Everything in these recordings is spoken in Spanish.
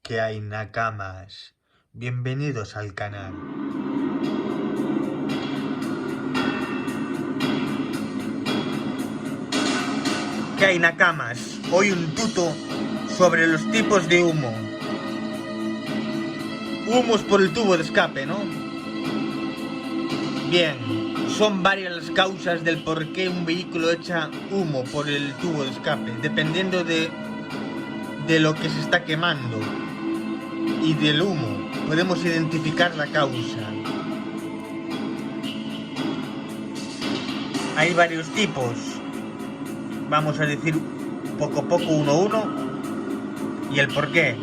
¿Qué hay, nakamas? Bienvenidos al canal. ¿Qué hay, nakamas? Hoy un tuto sobre los tipos de humo. Humos por el tubo de escape, ¿no? Bien, son varias las causas del por qué un vehículo echa humo por el tubo de escape, dependiendo de lo que se está quemando y del humo. Podemos identificar la causa. Hay varios tipos. Vamos a decir poco a poco, uno a uno, y el por qué.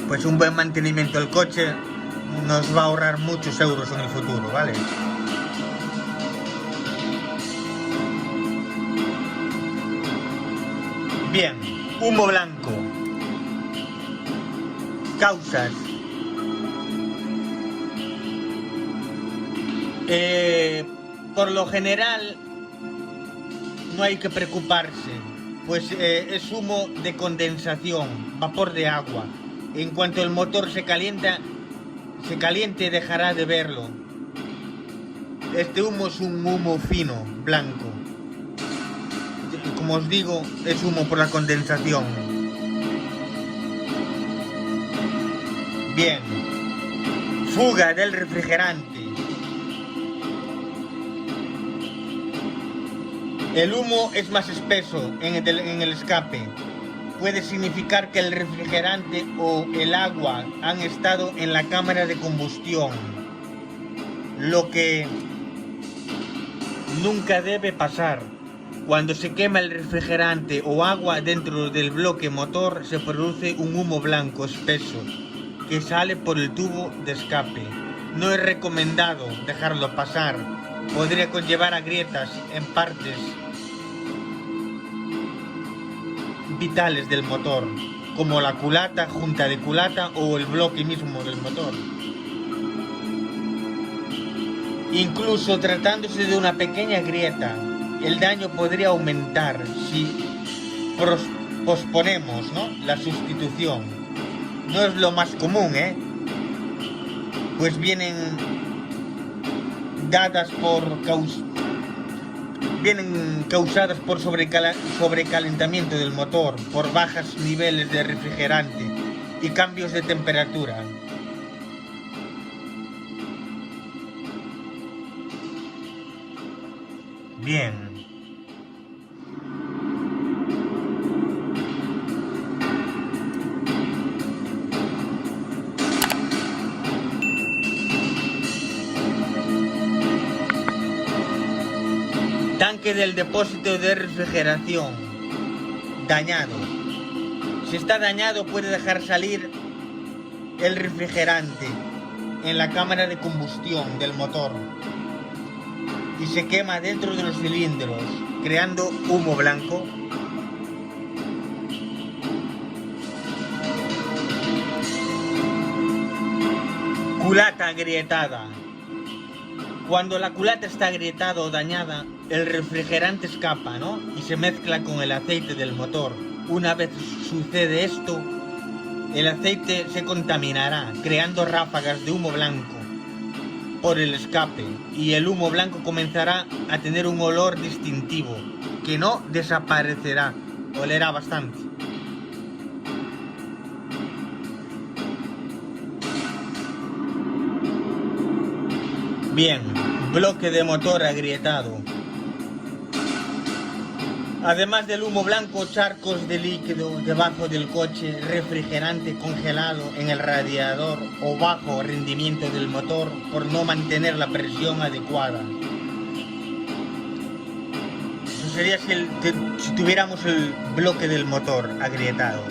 Pues un buen mantenimiento del coche nos va a ahorrar muchos euros en el futuro, ¿vale? Bien, humo blanco. Causas. Por lo general no hay que preocuparse, pues es humo de condensación, vapor de agua. En cuanto el motor se caliente, dejará de verlo. Este humo es un humo fino, blanco. Como os digo, es humo por la condensación. Bien. Fuga del refrigerante. El humo es más espeso en el escape. Puede significar que el refrigerante o el agua han estado en la cámara de combustión, lo que nunca debe pasar. Cuando se quema el refrigerante o agua dentro del bloque motor, se produce un humo blanco espeso que sale por el tubo de escape. No es recomendado dejarlo pasar. Podría conllevar a grietas en partes vitales del motor, como la culata, junta de culata o el bloque mismo del motor. Incluso tratándose de una pequeña grieta, el daño podría aumentar si posponemos, ¿no?, la sustitución. No es lo más común, pues vienen causadas por sobrecalentamiento del motor, por bajos niveles de refrigerante y cambios de temperatura. Bien. Tanque del depósito de refrigeración dañado. Si está dañado, puede dejar salir el refrigerante en la cámara de combustión del motor y se quema dentro de los cilindros, creando humo blanco. Culata agrietada. Cuando la culata está agrietada o dañada, el refrigerante escapa, ¿no?, y se mezcla con el aceite del motor. Una vez sucede esto, el aceite se contaminará, creando ráfagas de humo blanco por el escape, y el humo blanco comenzará a tener un olor distintivo, que no desaparecerá, olerá bastante. Bien, bloque de motor agrietado. Además del humo blanco, charcos de líquido debajo del coche, refrigerante congelado en el radiador o bajo rendimiento del motor por no mantener la presión adecuada. Eso sería si tuviéramos el bloque del motor agrietado.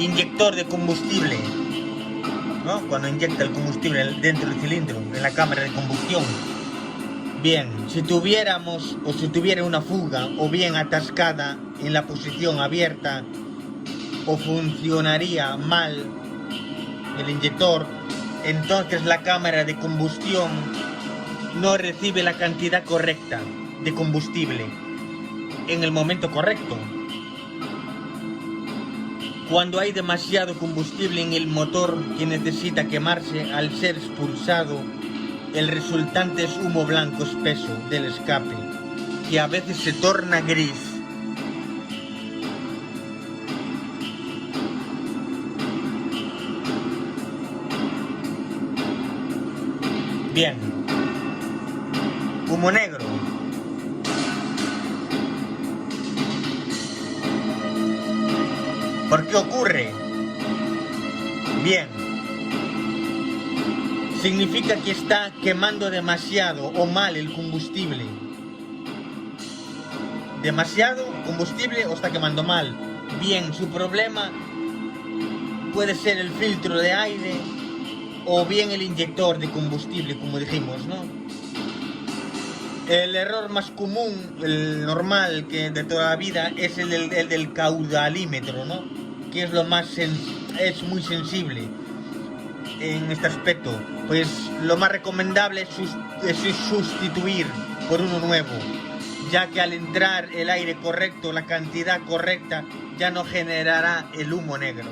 Inyector de combustible, ¿no?, cuando inyecta el combustible dentro del cilindro, en la cámara de combustión. Bien, si tuviera una fuga o bien atascada en la posición abierta, o funcionaría mal el inyector, entonces la cámara de combustión no recibe la cantidad correcta de combustible en el momento correcto. Cuando hay demasiado combustible en el motor que necesita quemarse, al ser expulsado, el resultante es humo blanco espeso del escape, que a veces se torna gris. Bien. Humo negro. ¿Por qué ocurre? Bien. Significa que está quemando demasiado o mal el combustible. ¿Demasiado combustible o está quemando mal? Bien, su problema puede ser el filtro de aire o bien el inyector de combustible, como dijimos, ¿no? El error más común, el normal que de toda la vida, es el del caudalímetro, ¿no? Que es lo más es muy sensible en este aspecto. Pues lo más recomendable es sustituir por uno nuevo, ya que al entrar el aire correcto, la cantidad correcta, ya no generará el humo negro.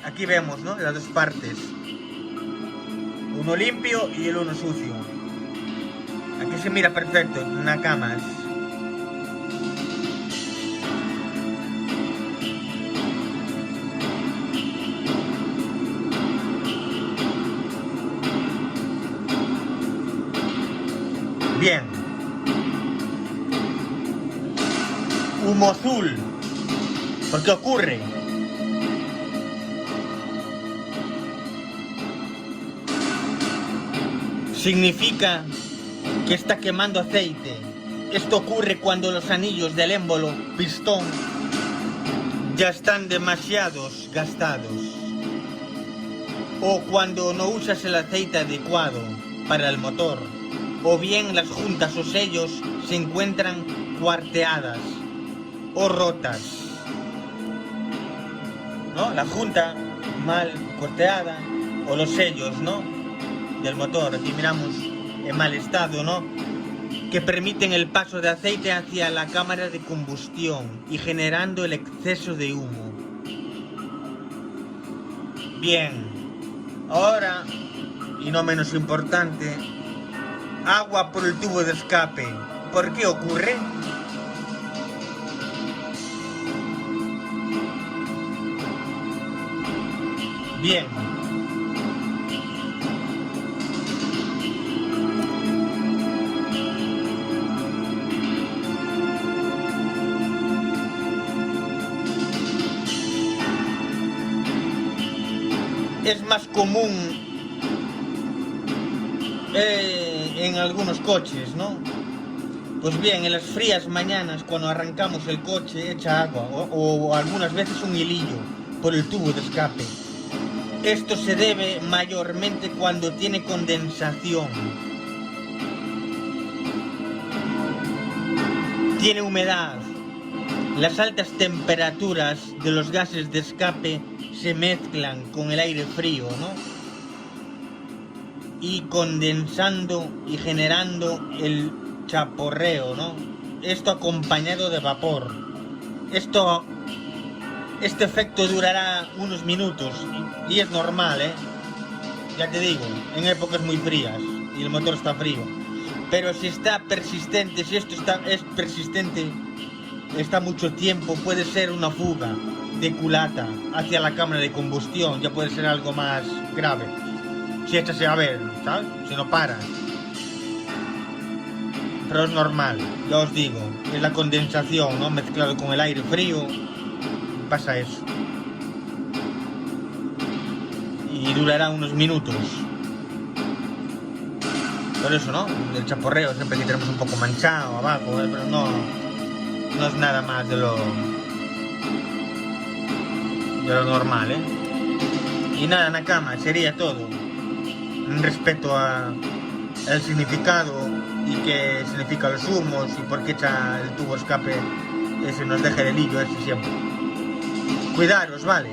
Aquí vemos, ¿no? Las dos partes. Uno limpio y el uno sucio. Aquí se mira perfecto en una cámara. Bien. Humo azul. ¿Por qué ocurre? Significa que está quemando aceite. Esto ocurre cuando los anillos del émbolo, pistón, ya están demasiados gastados. O cuando no usas el aceite adecuado para el motor. O bien las juntas o sellos se encuentran cuarteadas o rotas, ¿no? La junta mal cuarteada o los sellos, ¿no? Del motor, aquí miramos en mal estado, ¿no? Que permiten el paso de aceite hacia la cámara de combustión y generando el exceso de humo. Bien, ahora, y no menos importante, agua por el tubo de escape. ¿Por qué ocurre? Bien. Es más común en algunos coches, ¿no? Pues bien, en las frías mañanas, cuando arrancamos el coche, echa agua o algunas veces un hilillo por el tubo de escape. Esto se debe mayormente cuando tiene condensación, tiene humedad. Las altas temperaturas de los gases de escape se mezclan con el aire frío, ¿no? Y condensando y generando el chaporreo, ¿no? Esto acompañado de vapor. Este efecto durará unos minutos y es normal, ¿eh? Ya te digo, en épocas muy frías y el motor está frío. Pero si está persistente, si esto es persistente, está mucho tiempo, puede ser una fuga de culata hacia la cámara de combustión, ya puede ser algo más grave. Si échase a ver, ¿sabes? Si no para. Pero es normal, ya os digo, es la condensación, ¿no? Mezclado con el aire frío, pasa eso. Y durará unos minutos. Por eso, ¿no? El chaporreo siempre que tenemos un poco manchado abajo, pero no es nada más de lo normal, ¿eh? Y nada, en la cama sería todo. En respeto al significado y qué significa los humos y por qué echa el tubo escape ese, nos deja el hilillo ese siempre. Cuidaros, ¿vale?